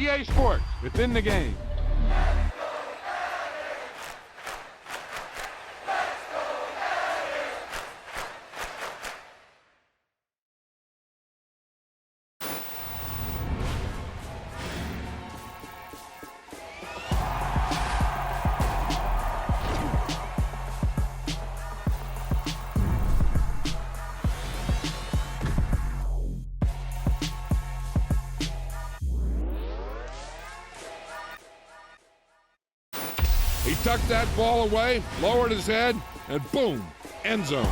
EA Sports, within the game. He tucked that ball away, lowered his head, and boom, end zone.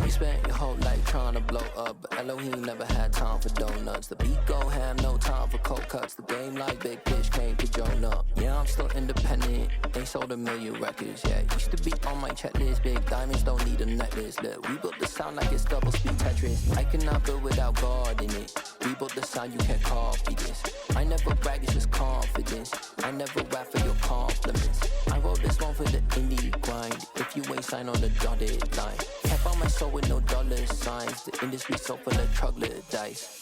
You spent your whole life trying to blow up, but Elohim never had time for donuts. The beat go ham, no time for cold cuts. The game like Big Fish came to join up. Yeah, I'm still independent, ain't sold a million records yet. Used to be on my checklist, big diamonds don't need a necklace. Look, we built the sound like it's double speed Tetris. I cannot build without God in it. We built the sound, you can't copy this. I never brag, it's just confidence. I never rap for your compliments. I wrote this one for the indie grind. If you ain't signed on the dotted line, kept on my soul with no dollar signs. The industry so full of troglodytes.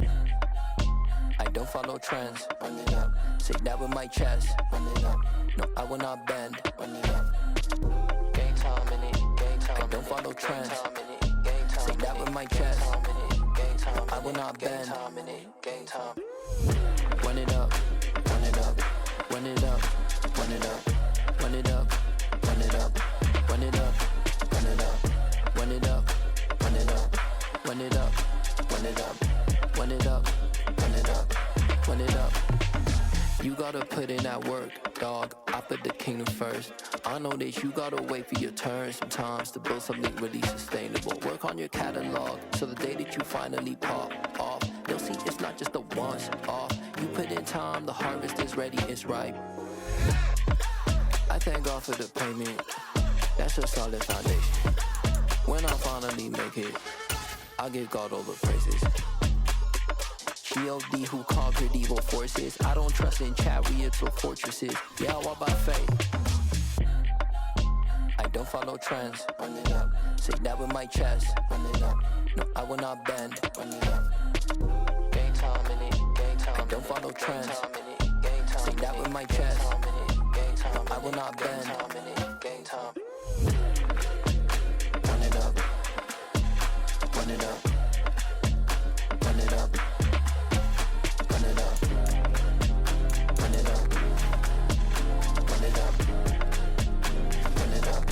I don't follow trends. Run it up. Say that with my chest. Run it up. No, I will not bend. Run it up. Game time in it. Game time. I don't follow trends. Say that with my chest. No, I will not bend. Game time. Run it up. Run it up. Run it up. Run it up. Run it up. Run it up. Run it up. Run it up. Run it up. Run it up. Run it up. Run it up. Run it up. Run it up. Run it up. You gotta put in that work, dog. I put the kingdom first. I know that you gotta wait for your turn sometimes to build something really sustainable. Work on your catalog, so the day that you finally pop off, you'll see it's not just a once off. You put in time, the harvest is ready, it's ripe. I thank God for the payment. That's a solid foundation. When I finally make it, I'll give God all the praises. G.O.D. who conquered evil forces. I don't trust in chariots or fortresses. Yeah, I walk by faith. I don't follow trends. Run it up. Say that with my chest. Run it up. No, I will not bend. Run it up. Game time in it. Game time. I don't follow trends. Say that with my chest. No, I will not bend. Game time. Run it up. Run it up. Run it up. Run it up. Run it up. Run it up. Run it up.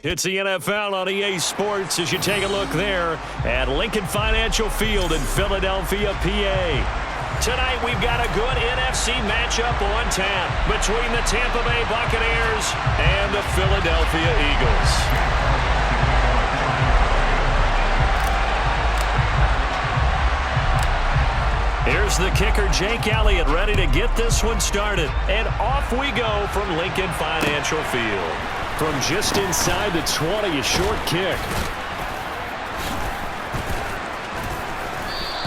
It's the NFL on EA Sports as you take a look there at Lincoln Financial Field in Philadelphia, PA. Tonight we've got a good NFC matchup on tap between the Tampa Bay Buccaneers and the Philadelphia Eagles. Here's the kicker, Jake Elliott, ready to get this one started. And off we go from Lincoln Financial Field. From just inside the 20, a short kick.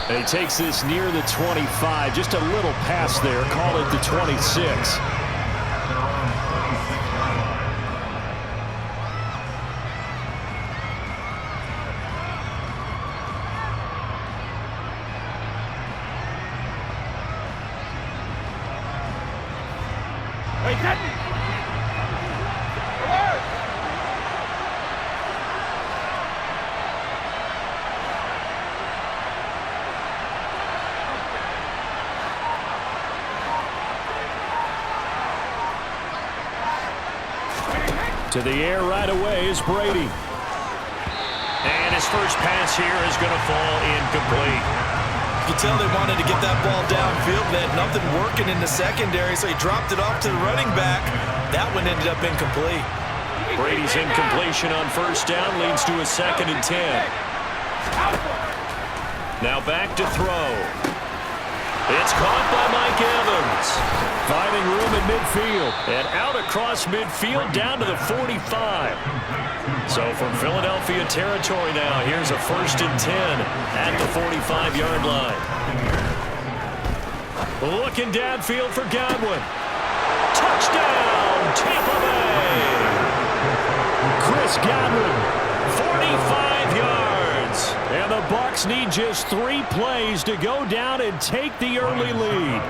And he takes this near the 25, just a little past there, call it the 26. To the air right away is Brady. And his first pass here is going to fall incomplete. You can tell they wanted to get that ball downfield. They had nothing working in the secondary, so he dropped it off to the running back. That one ended up incomplete. Brady's incompletion on first down leads to a 2nd and 10. Now back to throw. It's caught by Mike Evans. Finding room in midfield. And out across midfield down to the 45. So from Philadelphia territory now, here's a 1st and 10 at the 45-yard line. Looking downfield for Godwin. Touchdown, Tampa Bay. Chris Godwin, 45 yards. And the Bucs need just 3 plays to go down and take the early lead.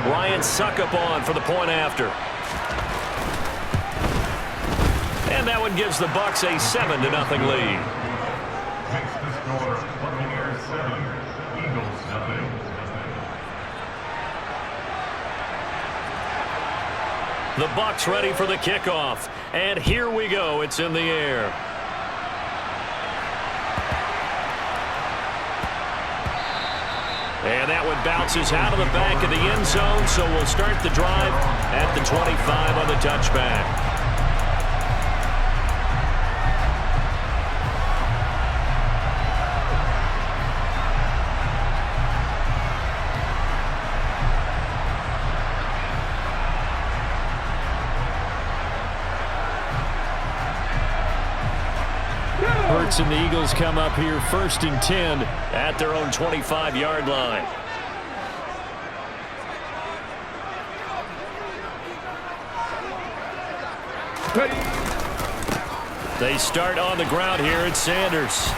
Ryan Suckup on for the point after. And that one gives the Bucs a 7-0 lead. The Bucs ready for the kickoff. And here we go. It's in the air. And that one bounces out of the back of the end zone, so we'll start the drive at the 25 on the touchback. Hurts and the Eagles come up here 1st and 10 at their own 25-yard line. They start on the ground here at Sanders.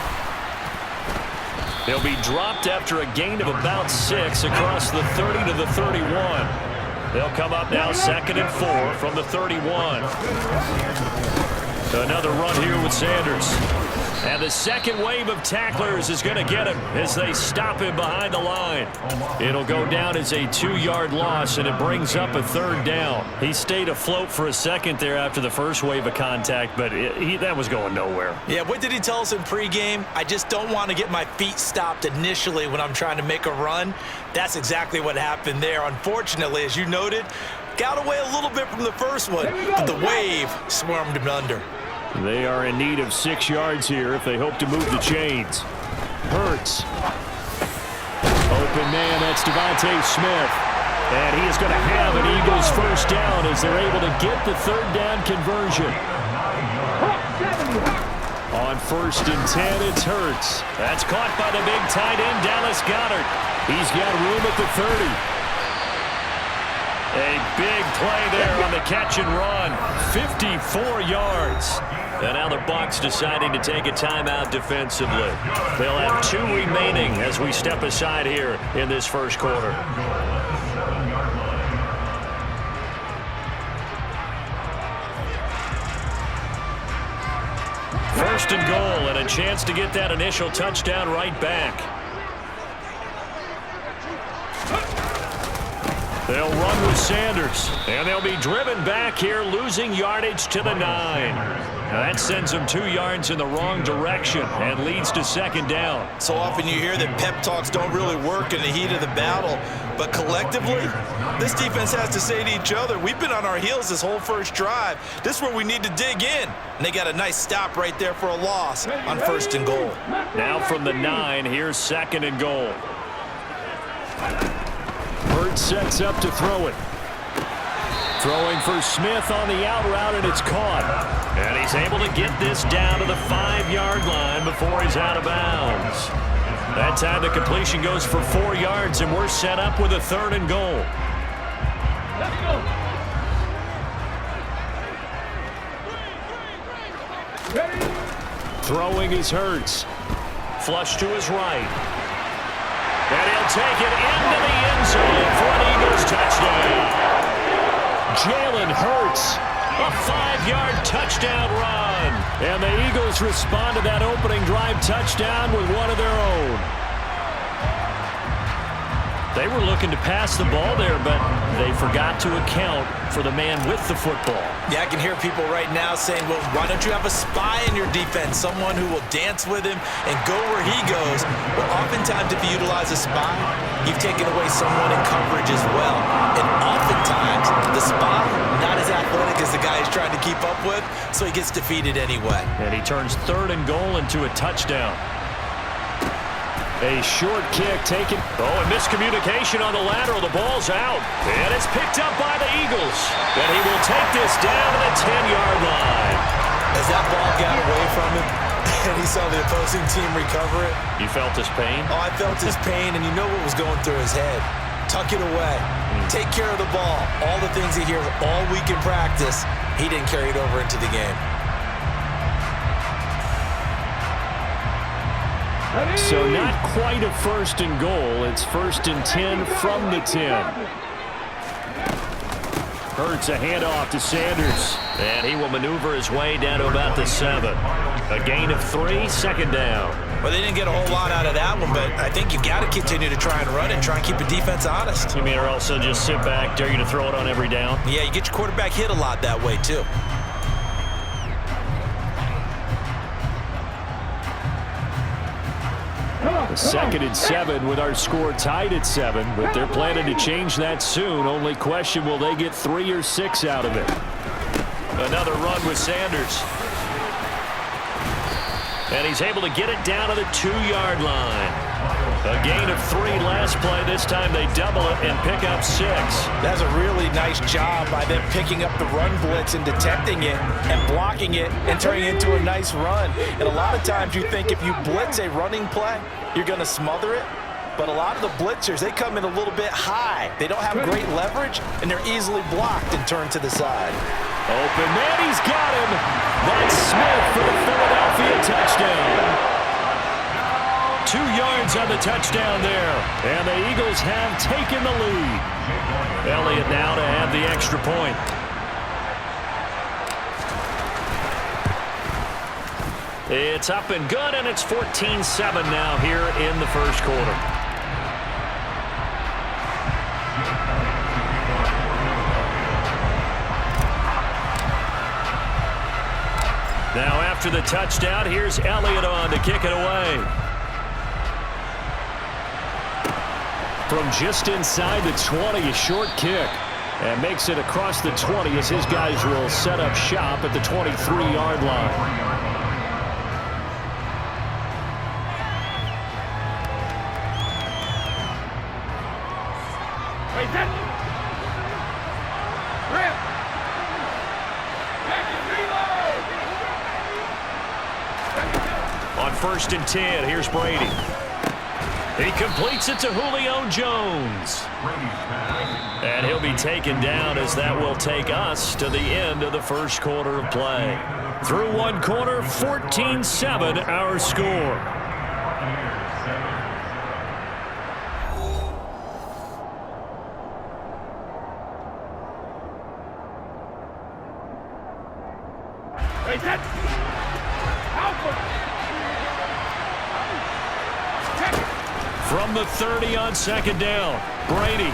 He'll be dropped after a gain of about 6 across the 30 to the 31. They'll come up now 2nd and 4 from the 31. Another run here with Sanders. And the second wave of tacklers is going to get him as they stop him behind the line. It'll go down as a 2-yard loss, and it brings up a 3rd down. He stayed afloat for a second there after the first wave of contact, but that was going nowhere. Yeah, what did he tell us in pregame? I just don't want to get my feet stopped initially when I'm trying to make a run. That's exactly what happened there. Unfortunately, as you noted, got away a little bit from the first one, but the wave swarmed him under. They are in need of 6 yards here if they hope to move the chains. Hurts. Open man, that's Devontae Smith. And he is going to have an Eagles first down as they're able to get the 3rd down conversion. On 1st and 10, it's Hurts. That's caught by the big tight end, Dallas Goedert. He's got room at the 30. A big play there on the catch and run. 54 yards. And now the Bucs deciding to take a timeout defensively. They'll have 2 remaining as we step aside here in this first quarter. First and goal, and a chance to get that initial touchdown right back. They'll run with Sanders, and they'll be driven back here, losing yardage to the 9. Now that sends them 2 yards in the wrong direction and leads to second down. So often you hear that pep talks don't really work in the heat of the battle, but collectively, this defense has to say to each other, we've been on our heels this whole first drive. This is where we need to dig in. And they got a nice stop right there for a loss on 1st and goal. Now from the 9, here's 2nd and goal. Hurts sets up to throw it. Throwing for Smith on the out route, and it's caught. And he's able to get this down to the 5-yard line before he's out of bounds. That time the completion goes for 4 yards, and we're set up with a 3rd and goal. Throwing is Hurts. Flush to his right. And he'll take it into the end zone for an Eagles touchdown. Jalen Hurts, a 5-yard touchdown run. And the Eagles respond to that opening drive touchdown with one of their own. They were looking to pass the ball there, but they forgot to account for the man with the football. Yeah, I can hear people right now saying, well, why don't you have a spy in your defense, someone who will dance with him and go where he goes? Well, oftentimes if you utilize a spy, you've taken away someone in coverage as well. And oftentimes the spy, not as athletic as the guy he's trying to keep up with, so he gets defeated anyway. And he turns 3rd and goal into a touchdown. A short kick taken. Oh, and miscommunication on the lateral. The ball's out. And it's picked up by the Eagles. And he will take this down to the 10-yard line. As that ball got away from him, and he saw the opposing team recover it. You felt his pain? Oh, I felt his pain, and you know what was going through his head. Tuck it away. Take care of the ball. All the things he hears all week in practice, he didn't carry it over into the game. So not quite a 1st and goal. It's 1st and 10 from the 10. Hurts a handoff to Sanders. And he will maneuver his way down to about the 7. A gain of 3, 2nd down. Well, they didn't get a whole lot out of that one, but I think you've got to continue to try and run it, try and keep the defense honest. You mean, or also just sit back, dare you to throw it on every down? Yeah, you get your quarterback hit a lot that way, too. A 2nd and 7 with our score tied at 7, but they're planning to change that soon. Only question, will they get 3 or 6 out of it? Another run with Sanders. And he's able to get it down to the 2-yard line. A gain of 3 last play. This time they double it and pick up 6. That's a really nice job by them picking up the run blitz and detecting it and blocking it and turning it into a nice run. And a lot of times you think if you blitz a running play, you're going to smother it. But a lot of the blitzers, they come in a little bit high. They don't have great leverage, and they're easily blocked and turned to the side. Open man, he's got him. That's Smith for the Philadelphia touchdown. 2 yards on the touchdown there. And the Eagles have taken the lead. Elliott now to have the extra point. It's up and good, and it's 14-7 now here in the first quarter. Now after the touchdown, here's Elliott on to kick it away. From just inside the 20, a short kick. And makes it across the 20 as his guys will set up shop at the 23-yard line. On 1st and 10, here's Brady. He completes it to Julio Jones. And he'll be taken down as that will take us to the end of the first quarter of play. Through one quarter, 14-7 our score. From the 30 on 2nd down, Brady.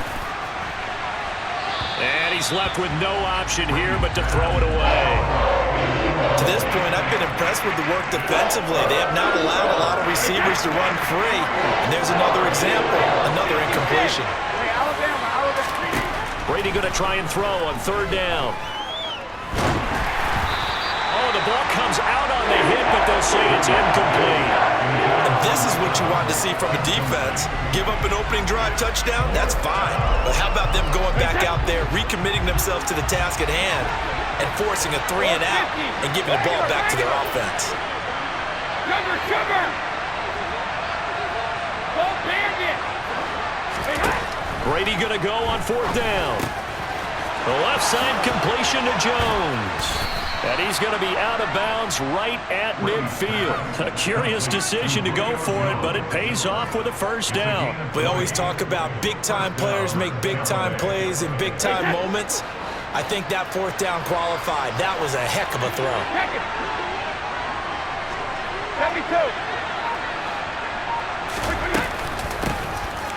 And he's left with no option here but to throw it away. To this point, I've been impressed with the work defensively. They have not allowed a lot of receivers to run free. And there's another example, another incompletion. Brady going to try and throw on third down. Oh, the ball comes out on the hit, but they'll say it's incomplete. And this is what you want to see from a defense. Give up an opening drive touchdown, that's fine. But how about them going back out there, recommitting themselves to the task at hand, and forcing a 3 and out, and giving the ball back to their offense. Brady going to go on fourth down. The left side completion to Jones. And he's going to be out of bounds right at midfield. A curious decision to go for it, but it pays off with a first down. We always talk about big-time players make big-time plays in big-time moments. I think that fourth down qualified. That was a heck of a throw. 72.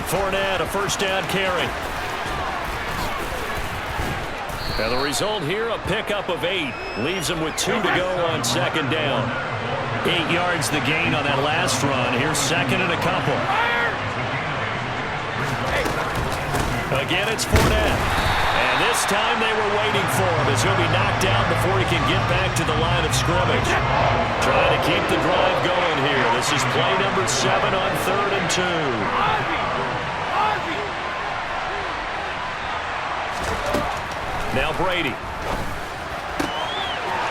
Fournette, a first down carry. And the result here, a pickup of 8. Leaves him with 2 to go on second down. 8 yards the gain on that last run. Here's second and a couple. Again, it's Fournette. And this time they were waiting for him as he'll be knocked down before he can get back to the line of scrimmage. Trying to keep the drive going here. This is play number 7 on third and 2. Now Brady.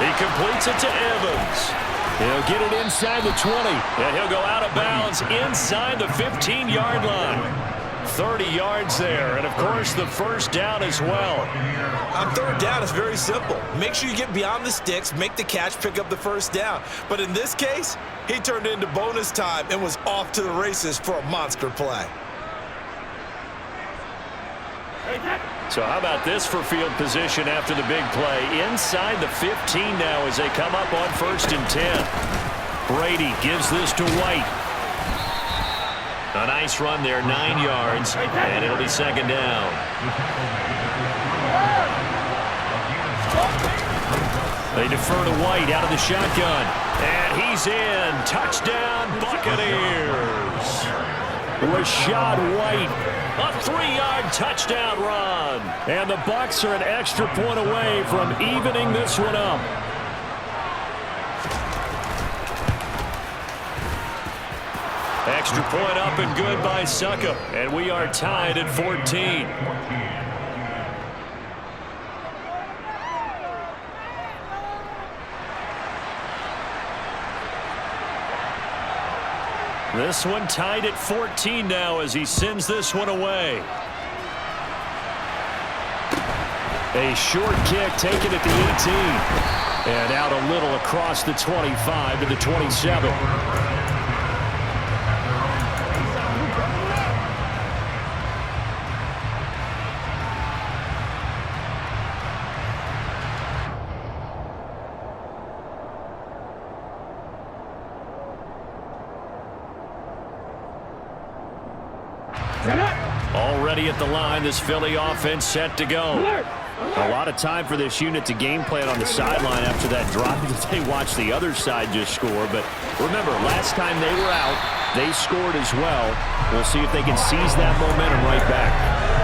He completes it to Evans. He'll get it inside the 20, and he'll go out of bounds inside the 15-yard line. 30 yards there, and of course the first down as well. On third down, it's very simple. Make sure you get beyond the sticks, make the catch, pick up the first down. But in this case, he turned into bonus time and was off to the races for a monster play. So how about this for field position after the big play? Inside the 15 now as they come up on first and 10. Brady gives this to White. A nice run there, 9 yards, and it'll be second down. They defer to White out of the shotgun, and he's in. Touchdown, Buccaneers. Rashad White. A 3-yard touchdown run. And the Bucs are an extra point away from evening this one up. Extra point up and good by Suckup. And we are tied at 14. This one tied at 14 now as he sends this one away. A short kick taken at the 18. And out a little across the 25 to the 27. Already at the line, this Philly offense set to go. A lot of time for this unit to game plan on the sideline after that drive that they watched the other side just score. But remember, last time they were out, they scored as well. We'll see if they can seize that momentum right back.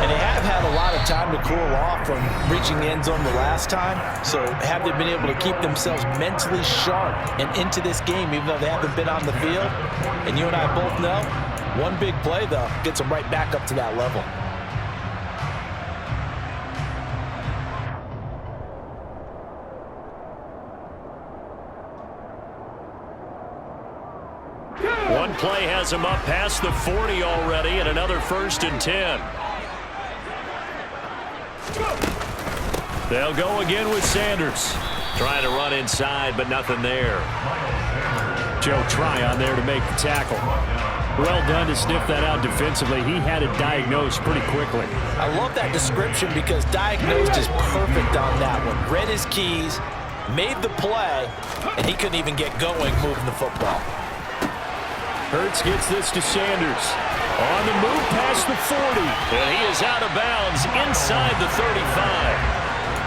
And they have had a lot of time to cool off from reaching the end zone the last time. So have they been able to keep themselves mentally sharp and into this game, even though they haven't been on the field? And you and I both know, one big play, though, gets them right back up to that level. One play has them up past the 40 already, and another first and 10. They'll go again with Sanders. Trying to run inside, but nothing there. Joe Tryon there to make the tackle. Well done to sniff that out defensively. He had it diagnosed pretty quickly. I love that description because diagnosed is perfect on that one. Read his keys, made the play, and he couldn't even get going moving the football. Hurts gets this to Sanders. On the move past the 40. And he is out of bounds inside the 35.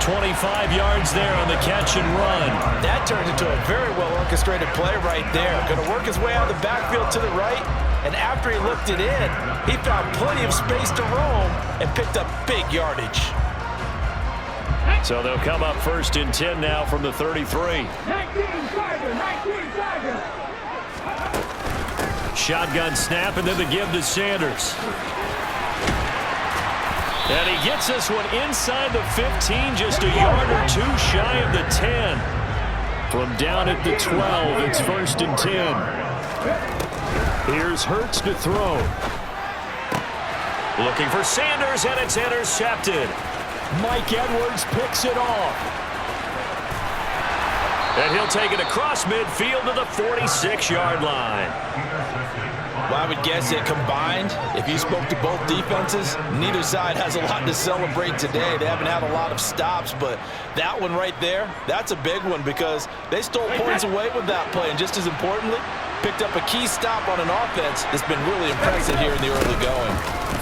25 yards there on the catch and run. That turned into a very well-orchestrated play right there. Going to work his way out of the backfield to the right, and after he looked it in, he found plenty of space to roam and picked up big yardage. So they'll come up 1st and 10 now from the 33. Shotgun snap, and then the give to Sanders. And he gets this one inside the 15, just a yard or two shy of the 10. From down at the 12, it's 1st and 10. Here's Hurts to throw. Looking for Sanders, and it's intercepted. Mike Edwards picks it off. And he'll take it across midfield to the 46-yard line. Well, I would guess that combined, if you spoke to both defenses, neither side has a lot to celebrate today. They haven't had a lot of stops, but that one right there, that's a big one because they stole points away with that play, and just as importantly, picked up a key stop on an offense that's been really impressive here in the early going.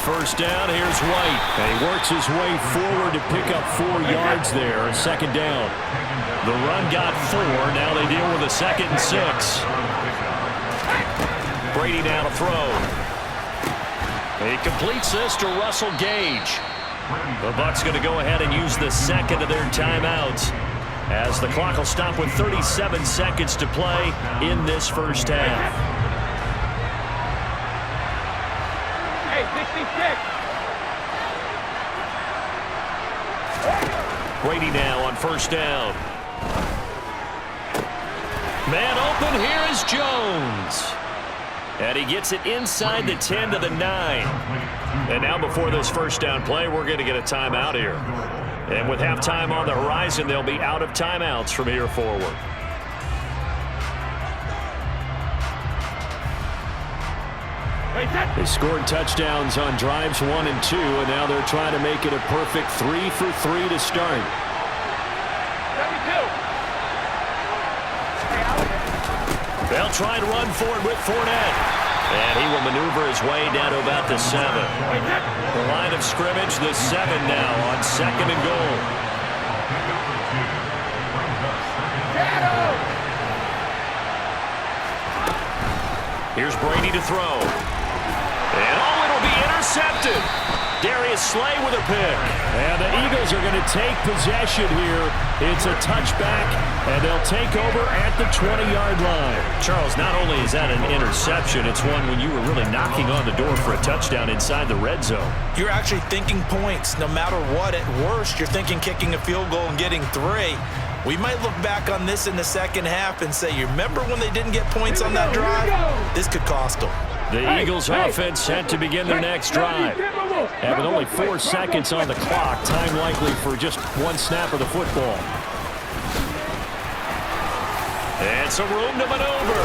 1st down, here's White. And he works his way forward to pick up 4 yards there, 2nd down. The run got 4, now they deal with a 2nd and 6. Brady now to throw. He completes this to Russell Gage. The Bucs going to go ahead and use the 2nd of their timeouts as the clock will stop with 37 seconds to play in this 1st half. Hey, 66. Brady now on 1st down. Man open, here is Jones. And he gets it inside the 10 to the 9. And now before this 1st down play, we're going to get a timeout here. And with halftime on the horizon, they'll be out of timeouts from here forward. They scored touchdowns on drives 1 and 2, and now they're trying to make it a perfect 3 for 3 to start. 72. They'll try and run for it with Fournette. And he will maneuver his way down to about the 7. The line of scrimmage, the 7 now on 2nd and goal. Here's Brady to throw. And it'll be intercepted. Darius Slay with a pick. And the Eagles are going to take possession here. It's a touchback, and they'll take over at the 20-yard line. Charles, not only is that an interception, it's one when you were really knocking on the door for a touchdown inside the red zone. You're actually thinking points. No matter what, at worst, you're thinking kicking a field goal and getting 3. We might look back on this in the 2nd half and say, you remember when they didn't get points on that drive? This could cost them. The Eagles offense set to begin their next drive. Having only 4 seconds on the clock, time likely for just 1 snap of the football. And some room to maneuver.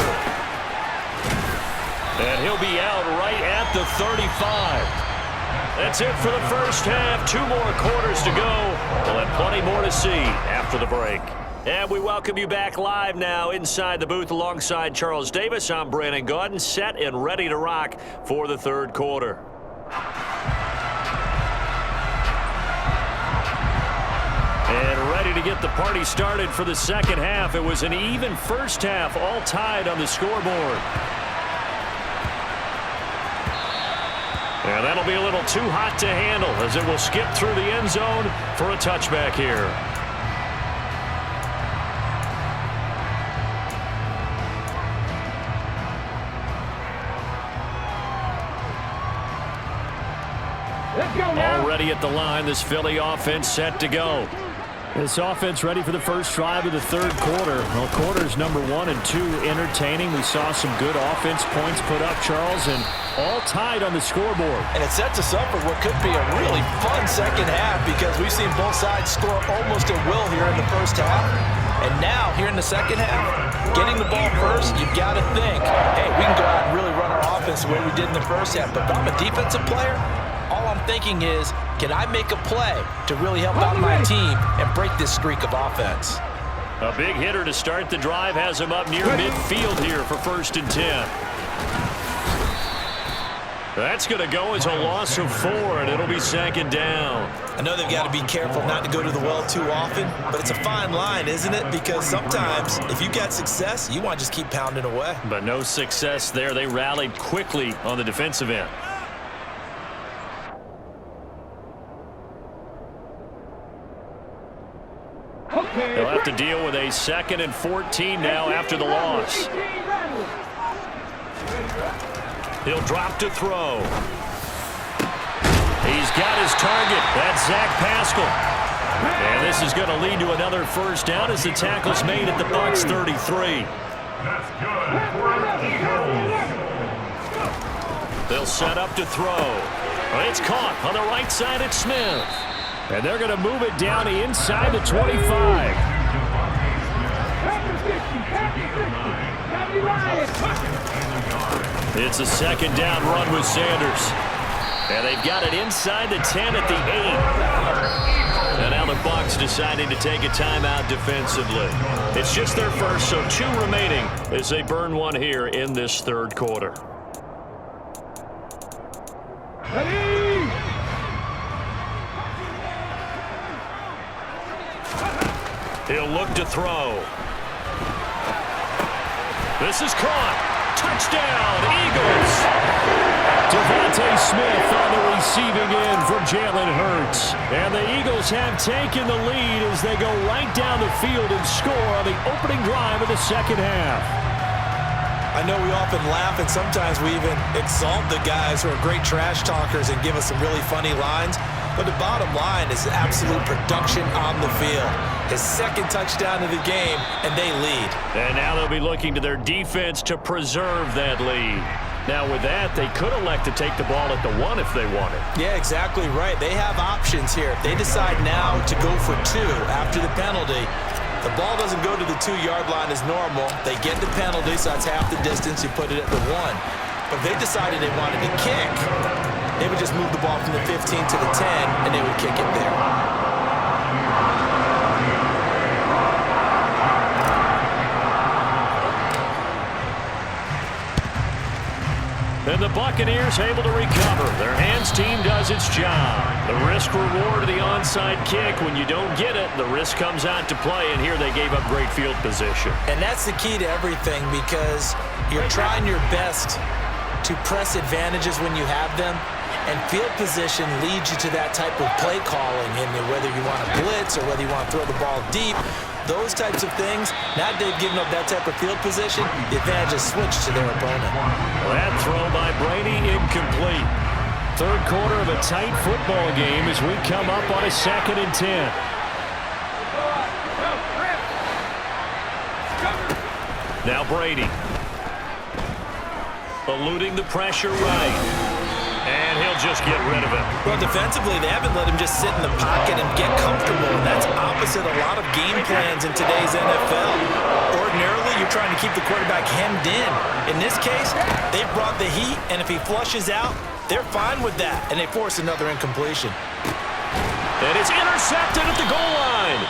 And he'll be out right at the 35. That's it for the 1st half. 2 more quarters to go. We'll have plenty more to see after the break. And we welcome you back live now inside the booth alongside Charles Davis. I'm Brandon Gaudin, set and ready to rock for the 3rd quarter. And ready to get the party started for the 2nd half. It was an even 1st half, all tied on the scoreboard. And that'll be a little too hot to handle as it will skip through the end zone for a touchback here. Already at the line, this Philly offense set to go. This offense ready for the first drive of the 3rd quarter. Well, quarters number 1 and 2 entertaining. We saw some good offense points put up, Charles, and all tied on the scoreboard. And it sets us up for what could be a really fun 2nd half because we've seen both sides score almost at will here in the 1st half. And now, here in the 2nd half, getting the ball first, you've got to think, hey, we can go out and really run our offense the way we did in the 1st half. But if I'm a defensive player, all I'm thinking is, can I make a play to really help out my team and break this streak of offense? A big hitter to start the drive has him up near midfield here for 1st and 10. That's going to go as a loss of 4, and it'll be 2nd down. I know they've got to be careful not to go to the well too often, but it's a fine line, isn't it? Because sometimes if you got success, you want to just keep pounding away. But no success there. They rallied quickly on the defensive end. They'll have to deal with a 2nd and 14 now after the loss. He'll drop to throw. He's got his target. That's Zach Pascal. And this is going to lead to another first down as the tackle's made at the Bucs 33. They'll set up to throw. It's caught on the right side at Smith. And they're going to move it down inside the 25. It's a 2nd down run with Sanders. And they've got it inside the 10 at the 8. And now the Bucs deciding to take a timeout defensively. It's just their first, so 2 remaining as they burn one here in this 3rd quarter. He'll look to throw. This is caught. Touchdown, Eagles. Devontae Smith on the receiving end from Jalen Hurts. And the Eagles have taken the lead as they go right down the field and score on the opening drive of the 2nd half. I know we often laugh and sometimes we even exalt the guys who are great trash talkers and give us some really funny lines. But the bottom line is absolute production on the field. His 2nd touchdown of the game, and they lead. And now they'll be looking to their defense to preserve that lead. Now with that, they could elect to take the ball at the 1 if they wanted. Yeah, exactly right. They have options here. If they decide now to go for 2 after the penalty, the ball doesn't go to the 2-yard line as normal. They get the penalty, so that's half the distance. You put it at the 1. But if they decided they wanted to kick, they would just move the ball from the 15 to the 10, and they would kick it there. And the Buccaneers able to recover. Their hands team does its job. The risk-reward of the onside kick. When you don't get it, the risk comes out to play, and here they gave up great field position. And that's the key to everything because you're trying your best to press advantages when you have them. And field position leads you to that type of play calling, and whether you want to blitz or whether you want to throw the ball deep, those types of things. Now they've given up that type of field position, the advantage is switched to their opponent. That throw by Brady incomplete. 3rd quarter of a tight football game as we come up on a 2nd and 10. Now Brady. Eluding the pressure right. And he'll just get rid of it. Well, defensively, they haven't let him just sit in the pocket and get comfortable, and that's opposite a lot of game plans in today's NFL. Ordinarily, you're trying to keep the quarterback hemmed in. In this case, they brought the heat, and if he flushes out, they're fine with that, and they force another incompletion. And it's intercepted at the goal line.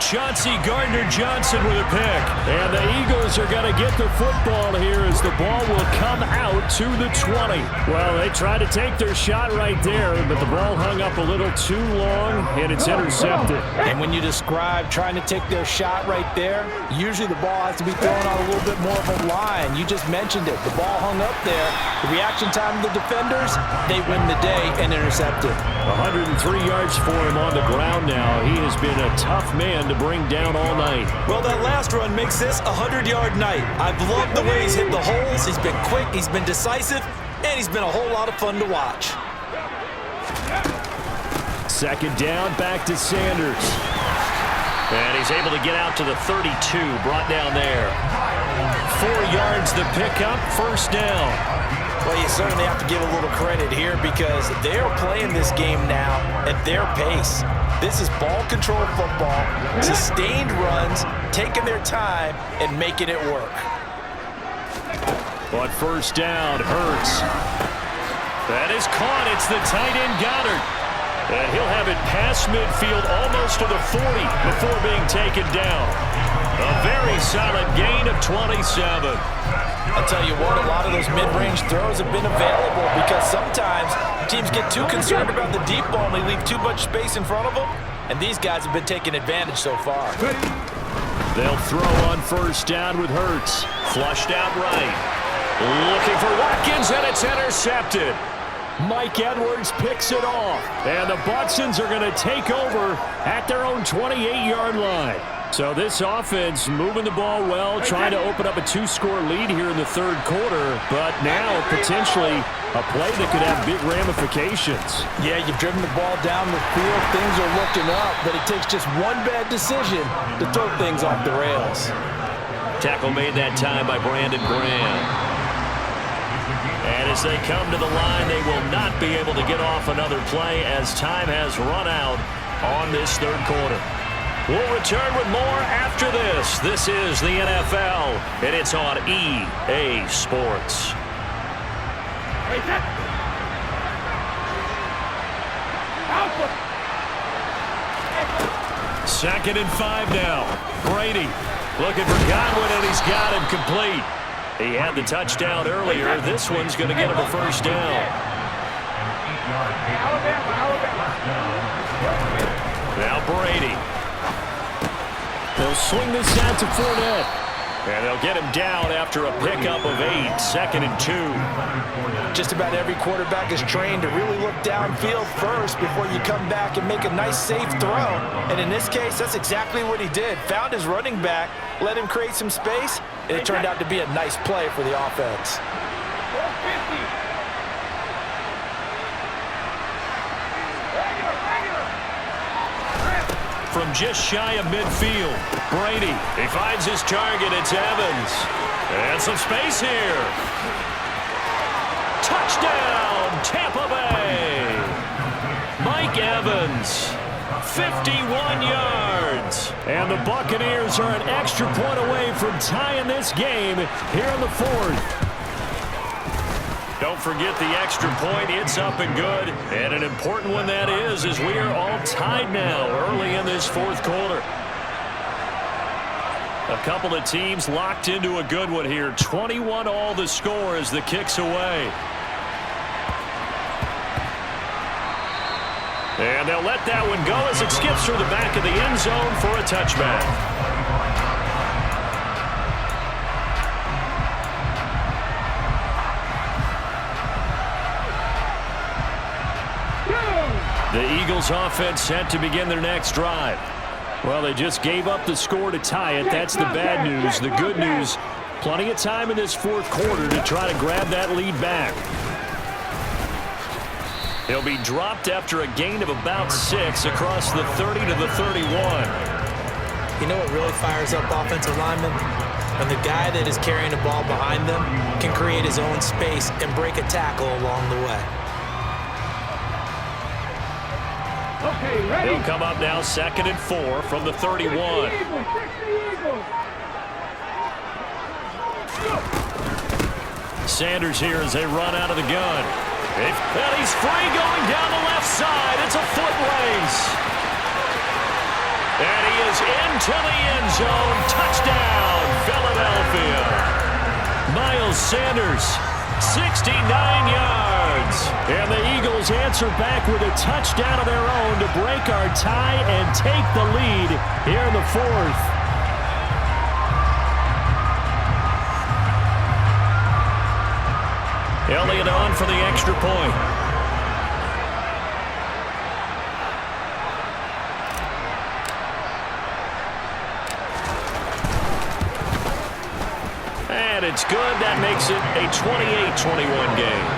Chauncey Gardner-Johnson with a pick. And the Eagles are going to get the football here as the ball will come out to the 20. Well, they tried to take their shot right there, but the ball hung up a little too long, and it's intercepted. And when you describe trying to take their shot right there, usually the ball has to be thrown on a little bit more of a line. You just mentioned it. The ball hung up there. The reaction time of the defenders, they win the day and intercept it. 103 yards for him on the ground now. He has been a tough man to bring down all night. Well, that last run makes this a 100-yard night. I've loved the way he's hit the holes. He's been quick, he's been decisive, and he's been a whole lot of fun to watch. 2nd down, back to Sanders. And he's able to get out to the 32, brought down there. 4 yards the pickup, 1st down. Well, you certainly have to give a little credit here because they're playing this game now at their pace. This is ball control football, sustained runs, taking their time, and making it work. But 1st down, Hurts. That is caught. It's the tight end, Goddard. And he'll have it past midfield almost to the 40 before being taken down. A very solid gain of 27. I'll tell you what, a lot of those mid-range throws have been available because sometimes teams get too concerned about the deep ball and they leave too much space in front of them, and these guys have been taking advantage so far. They'll throw on first down with Hurts. Flushed out right. Looking for Watkins, and it's intercepted. Mike Edwards picks it off, and the Bucsons are going to take over at their own 28-yard line. So this offense moving the ball well, trying to open up a 2-score lead here in the third quarter, but now potentially a play that could have big ramifications. Yeah, you've driven the ball down the field, things are looking up, but it takes just one bad decision to throw things off the rails. Tackle made that time by Brandon Graham. And as they come to the line, they will not be able to get off another play as time has run out on this third quarter. We'll return with more after this. This is the NFL, and it's on EA Sports. Second and 5 now. Brady looking for Godwin, and he's got him complete. He had the touchdown earlier. This one's going to get him a first down. Now Brady. They'll swing this out to Fournette. And they'll get him down after a pickup of 8, 2nd and 2. Just about every quarterback is trained to really look downfield first before you come back and make a nice, safe throw. And in this case, that's exactly what he did. Found his running back, let him create some space, and it turned out to be a nice play for the offense. From just shy of midfield, Brady, he finds his target, it's Evans. And some space here. Touchdown, Tampa Bay. Mike Evans, 51 yards. And the Buccaneers are an extra point away from tying this game here in the fourth. Don't forget the extra point. It's up and good. And an important one that is, as we are all tied now early in this fourth quarter. A couple of teams locked into a good one here. 21 all the score as the kick's away. And they'll let that one go as it skips through the back of the end zone for a touchback. The Eagles offense set to begin their next drive. Well, they just gave up the score to tie it. That's the bad news. The good news, plenty of time in this fourth quarter to try to grab that lead back. He'll be dropped after a gain of about 6 across the 30 to the 31. You know what really fires up offensive linemen? When the guy that is carrying the ball behind them can create his own space and break a tackle along the way. He'll come up now 2nd and 4 from the 31. Sanders here as they run out of the gun. And he's free going down the left side. It's a foot race. And he is into the end zone. Touchdown, Philadelphia. Miles Sanders, 69 yards. And the Eagles answer back with a touchdown of their own to break our tie and take the lead here in the fourth. Elliott on for the extra point. And it's good. That makes it a 28-21 game.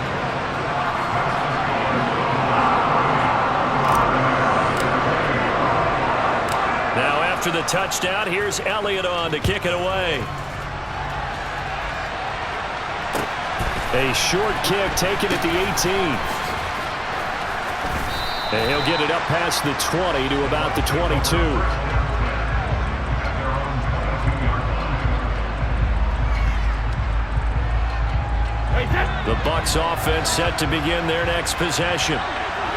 Now after the touchdown, here's Elliott on to kick it away. A short kick taken at the 18. And he'll get it up past the 20 to about the 22. The Bucs offense set to begin their next possession.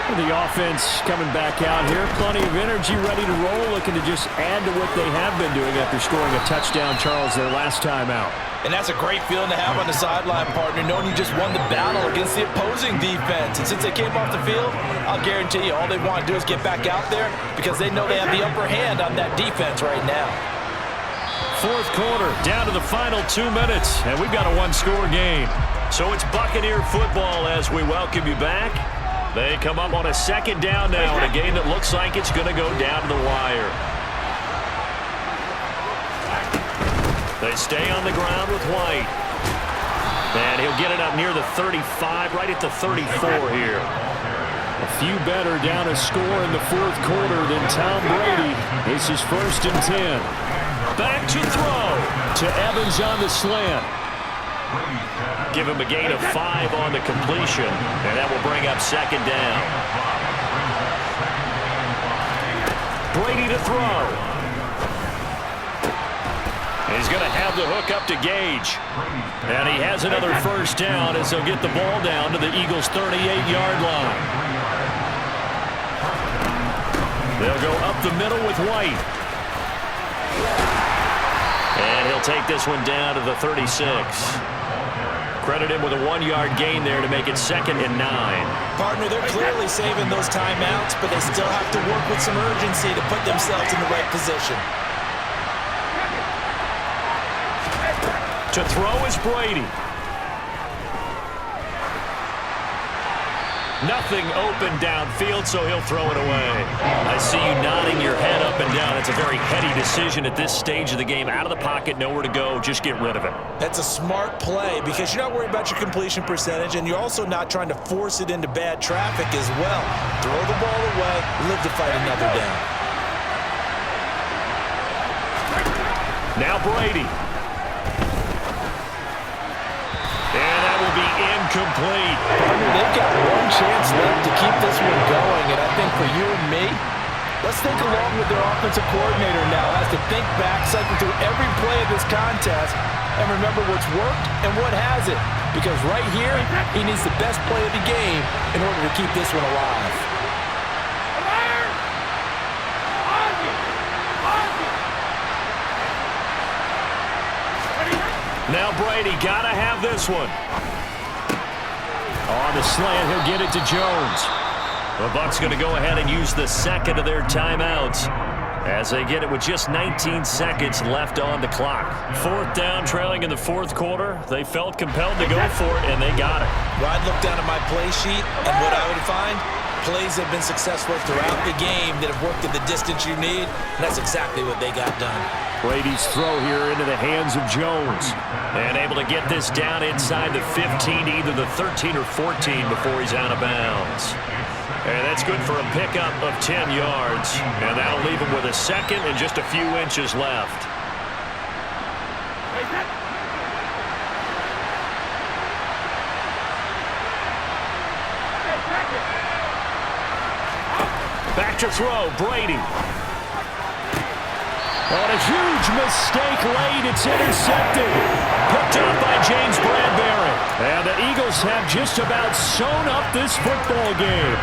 The offense coming back out here. Plenty of energy, ready to roll, looking to just add to what they have been doing after scoring a touchdown, Charles, their last time out. And that's a great feeling to have on the sideline, partner, knowing you just won the battle against the opposing defense. And since they came off the field, I'll guarantee you all they want to do is get back out there because they know they have the upper hand on that defense right now. Fourth quarter, down to the final 2 minutes, and we've got a one-score game. So it's Buccaneer football as we welcome you back. They come up on a second down now in a game that looks like it's going to go down to the wire. They stay on the ground with White. And he'll get it up near the 35, right at the 34 here. A few better down a score in the fourth quarter than Tom Brady. This is 1st and 10. Back to throw to Evans on the slant. Give him a gain of 5 on the completion, and that will bring up second down. Brady to throw. He's going to have the hook up to Gage. And he has another first down as they'll get the ball down to the Eagles' 38-yard line. They'll go up the middle with White. And he'll take this one down to the 36. Credit him with a 1-yard gain there to make it 2nd and 9. Partner, they're clearly saving those timeouts, but they still have to work with some urgency to put themselves in the right position. To throw is Brady. Nothing open downfield, so he'll throw it away. I see you nodding your head up and down. It's a very heady decision at this stage of the game. Out of the pocket, nowhere to go, just get rid of it. That's a smart play because you're not worried about your completion percentage, and you're also not trying to force it into bad traffic as well. Throw the ball away, live to fight another down. Now Brady. And that will be incomplete. Partner, they've got one chance left to keep this one going, and I think for you and me, let's think along with their offensive coordinator now as to think back, cycle through every play of this contest, and remember what's worked and what hasn't. Because right here, he needs the best play of the game in order to keep this one alive. Now Brady, gotta have this one. On the slant, he'll get it to Jones. The Bucs going to go ahead and use the second of their timeouts as they get it with just 19 seconds left on the clock. 4th down, trailing in the fourth quarter. They felt compelled to go for it, and they got it. Well, I'd look down at my play sheet, and what I would find, plays have been successful throughout the game that have worked at the distance you need, and that's exactly what they got done. Brady's throw here into the hands of Jones. And able to get this down inside the 15, either the 13 or 14 before he's out of bounds. And that's good for a pickup of 10 yards. And that'll leave him with a second and just a few inches left. Back to throw, Brady. On a huge mistake late, it's intercepted. Picked up by James Bradbury. And the Eagles have just about sewn up this football game.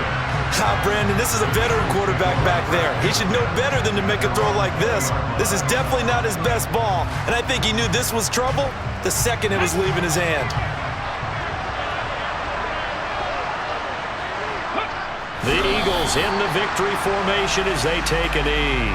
Brandon, this is a veteran quarterback back there. He should know better than to make a throw like this. This is definitely not his best ball, and I think he knew this was trouble the second it was leaving his hand. The Eagles in the victory formation as they take a knee.